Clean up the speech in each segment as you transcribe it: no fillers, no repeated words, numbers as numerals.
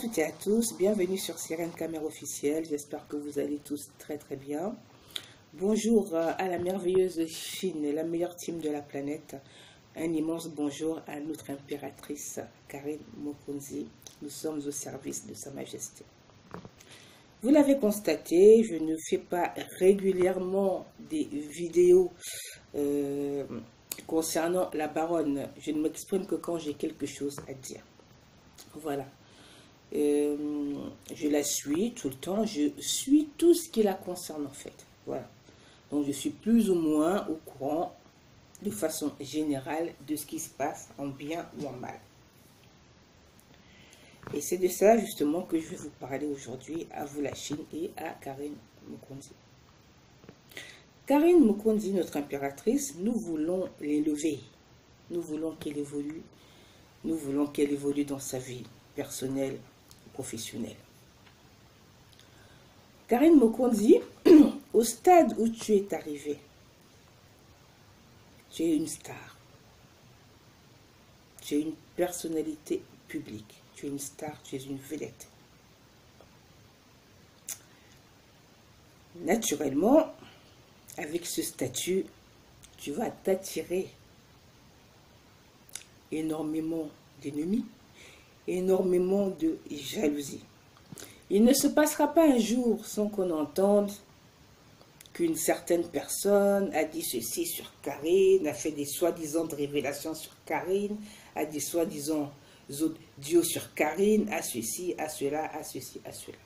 toutes et à tous, bienvenue sur Sirène Caméra Officielle, j'espère que vous allez tous très bien. Bonjour à la merveilleuse Chine, la meilleure team de la planète. Un immense bonjour à notre impératrice Karine Mokonzi. Nous sommes au service de Sa Majesté. Vous l'avez constaté, je ne fais pas régulièrement des vidéos concernant la baronne. Je ne m'exprime que quand j'ai quelque chose à dire. Voilà. Je la suis tout le temps, je suis tout ce qui la concerne en fait. Voilà. Donc je suis plus ou moins au courant de façon générale de ce qui se passe en bien ou en mal. Et c'est de ça justement que je vais vous parler aujourd'hui, à vous la Chine et à Karine Mokonzi. Karine Mokonzi, notre impératrice, nous voulons l'élever. Nous voulons qu'elle évolue. Nous voulons qu'elle évolue dans sa vie personnelle, professionnelle. Karine Mokonzi, au stade où tu es arrivée, tu es une star. Tu es une personnalité publique. Tu es une star, tu es une vedette. Naturellement, avec ce statut, tu vas t'attirer énormément d'ennemis, énormément de jalousie. Il ne se passera pas un jour sans qu'on entende qu'une certaine personne a dit ceci sur Karine, a fait des soi-disant révélations sur Karine, a dit soi-disant audios sur Karine, à ceci, à cela, à ceci, à cela.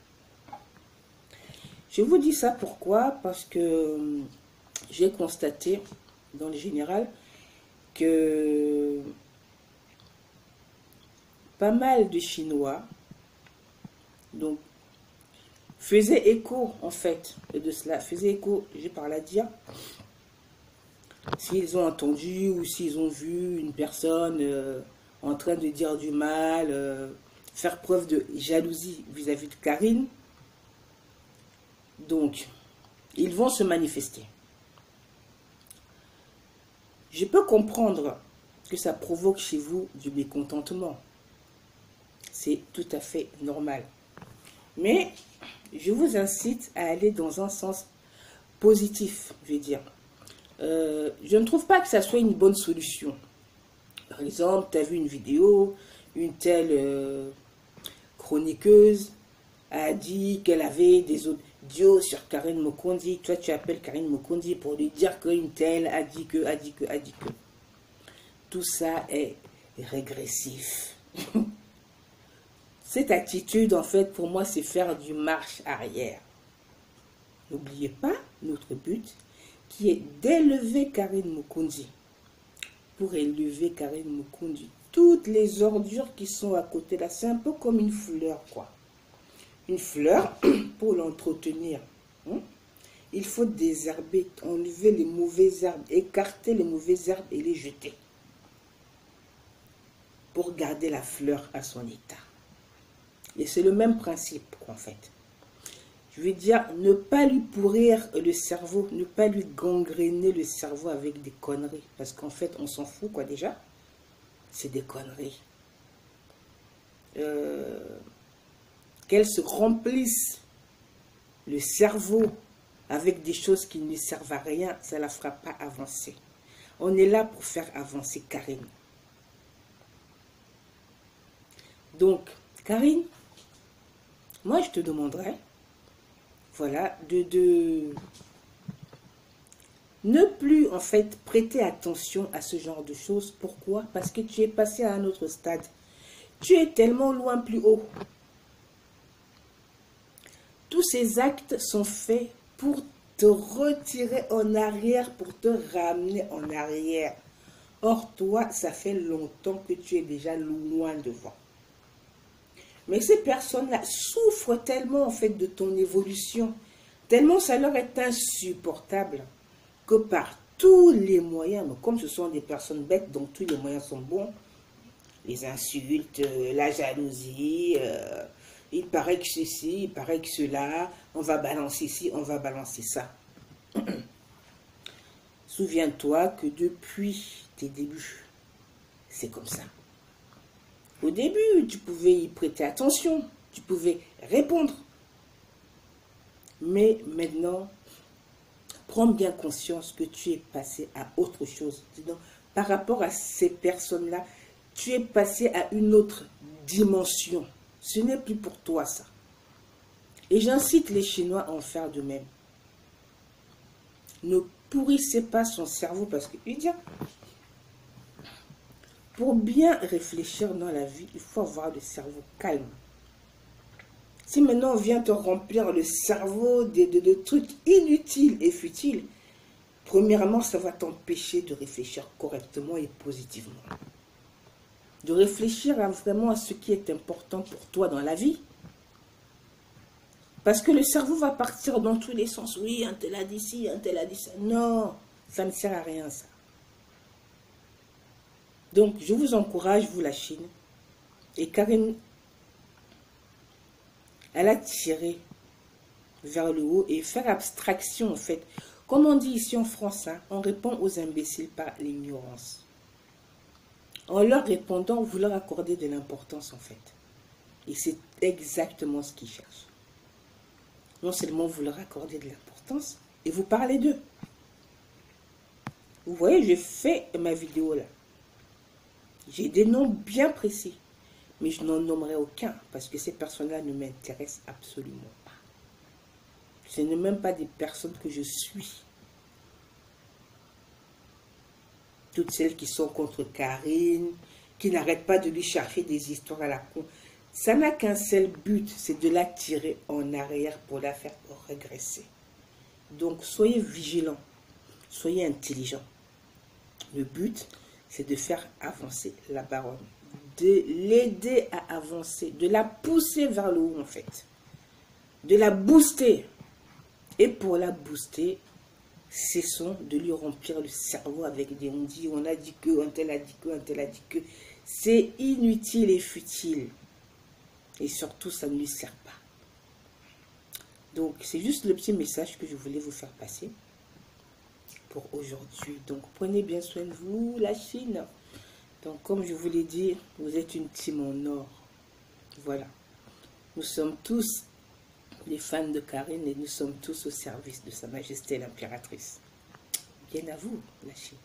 Je vous dis ça pourquoi? Parce que j'ai constaté dans le général que pas mal de Chinois donc faisaient écho en fait de cela, faisaient écho, j'ai par là dire, s'ils ont entendu ou s'ils ont vu une personne en train de dire du mal, faire preuve de jalousie vis-à-vis de Karine, donc ils vont se manifester. Je peux comprendre que ça provoque chez vous du mécontentement. C'est tout à fait normal. Mais je vous incite à aller dans un sens positif, je veux dire. Je ne trouve pas que ça soit une bonne solution. Par exemple, tu as vu une vidéo, une telle chroniqueuse a dit qu'elle avait des audios sur Karine Mokonzi. Toi, tu appelles Karine Mokonzi pour lui dire qu'une telle a dit que. Tout ça est régressif. Cette attitude, en fait, pour moi, c'est faire du marche arrière. N'oubliez pas notre but, qui est d'élever Karine Mokonzi. Pour élever Karine Mokonzi, toutes les ordures qui sont à côté là, c'est un peu comme une fleur, quoi. Une fleur, pour l'entretenir, il faut désherber, enlever les mauvaises herbes, écarter les mauvaises herbes et les jeter. Pour garder la fleur à son état. Et c'est le même principe, en fait. Je veux dire, ne pas lui pourrir le cerveau, ne pas lui gangréner le cerveau avec des conneries. Parce qu'en fait, on s'en fout, quoi, déjà. C'est des conneries. Qu'elle se remplisse le cerveau avec des choses qui ne servent à rien, ça ne la fera pas avancer. On est là pour faire avancer Karine. Donc, Karine, moi je te demanderais, voilà, de ne plus en fait prêter attention à ce genre de choses. Pourquoi? Parce que tu es passé à un autre stade. Tu es tellement loin plus haut. Tous ces actes sont faits pour te retirer en arrière, pour te ramener en arrière. Or, toi, ça fait longtemps que tu es déjà loin devant. Mais ces personnes-là souffrent tellement en fait de ton évolution, tellement ça leur est insupportable, que par tous les moyens, mais comme ce sont des personnes bêtes, donc tous les moyens sont bons, les insultes, la jalousie, il paraît que ceci, il paraît que cela, on va balancer ci, on va balancer ça. Souviens-toi que depuis tes débuts, c'est comme ça. Au début, tu pouvais y prêter attention. tu pouvais répondre. Mais maintenant, prends bien conscience que tu es passé à autre chose. Donc, par rapport à ces personnes-là, tu es passé à une autre dimension. Ce n'est plus pour toi ça. Et j'incite les Chinois à en faire de même. Ne pourrissez pas son cerveau parce que, pour bien réfléchir dans la vie, il faut avoir le cerveau calme. Si maintenant on vient te remplir le cerveau de trucs inutiles et futiles, premièrement, ça va t'empêcher de réfléchir correctement et positivement. De réfléchir vraiment à ce qui est important pour toi dans la vie. Parce que le cerveau va partir dans tous les sens. Oui, un tel a dit ci, un tel a dit ça. Non, ça ne sert à rien ça. Donc, je vous encourage, vous la Chine. Et Karine, elle a tiré vers le haut et faire abstraction en fait. Comme on dit ici en France, hein, on répond aux imbéciles par l'ignorance. En leur répondant, vous leur accordez de l'importance en fait. Et c'est exactement ce qu'ils cherchent. Non seulement vous leur accordez de l'importance, et vous parlez d'eux. Vous voyez, je fais ma vidéo là. J'ai des noms bien précis. Mais je n'en nommerai aucun parce que ces personnes-là ne m'intéressent absolument pas. Ce n'est même pas des personnes que je suis. Toutes celles qui sont contre Karine, qui n'arrêtent pas de lui chercher des histoires à la con. Ça n'a qu'un seul but, c'est de la tirer en arrière pour la faire régresser. Donc soyez vigilants, soyez intelligents. Le but, c'est de faire avancer la baronne. De l'aider à avancer, de la pousser vers le haut en fait, de la booster. Et pour la booster, cessons de lui remplir le cerveau avec des on dit, on a dit que, un tel a dit que, un tel a dit que. C'est inutile et futile. Et surtout, ça ne lui sert pas. Donc, c'est juste le petit message que je voulais vous faire passer pour aujourd'hui. Donc, prenez bien soin de vous, la Chine. Donc, comme je vous l'ai dit, vous êtes une team en or. Voilà. Nous sommes tous les fans de Karine et nous sommes tous au service de Sa Majesté l'Impératrice. Bien à vous, la Chine.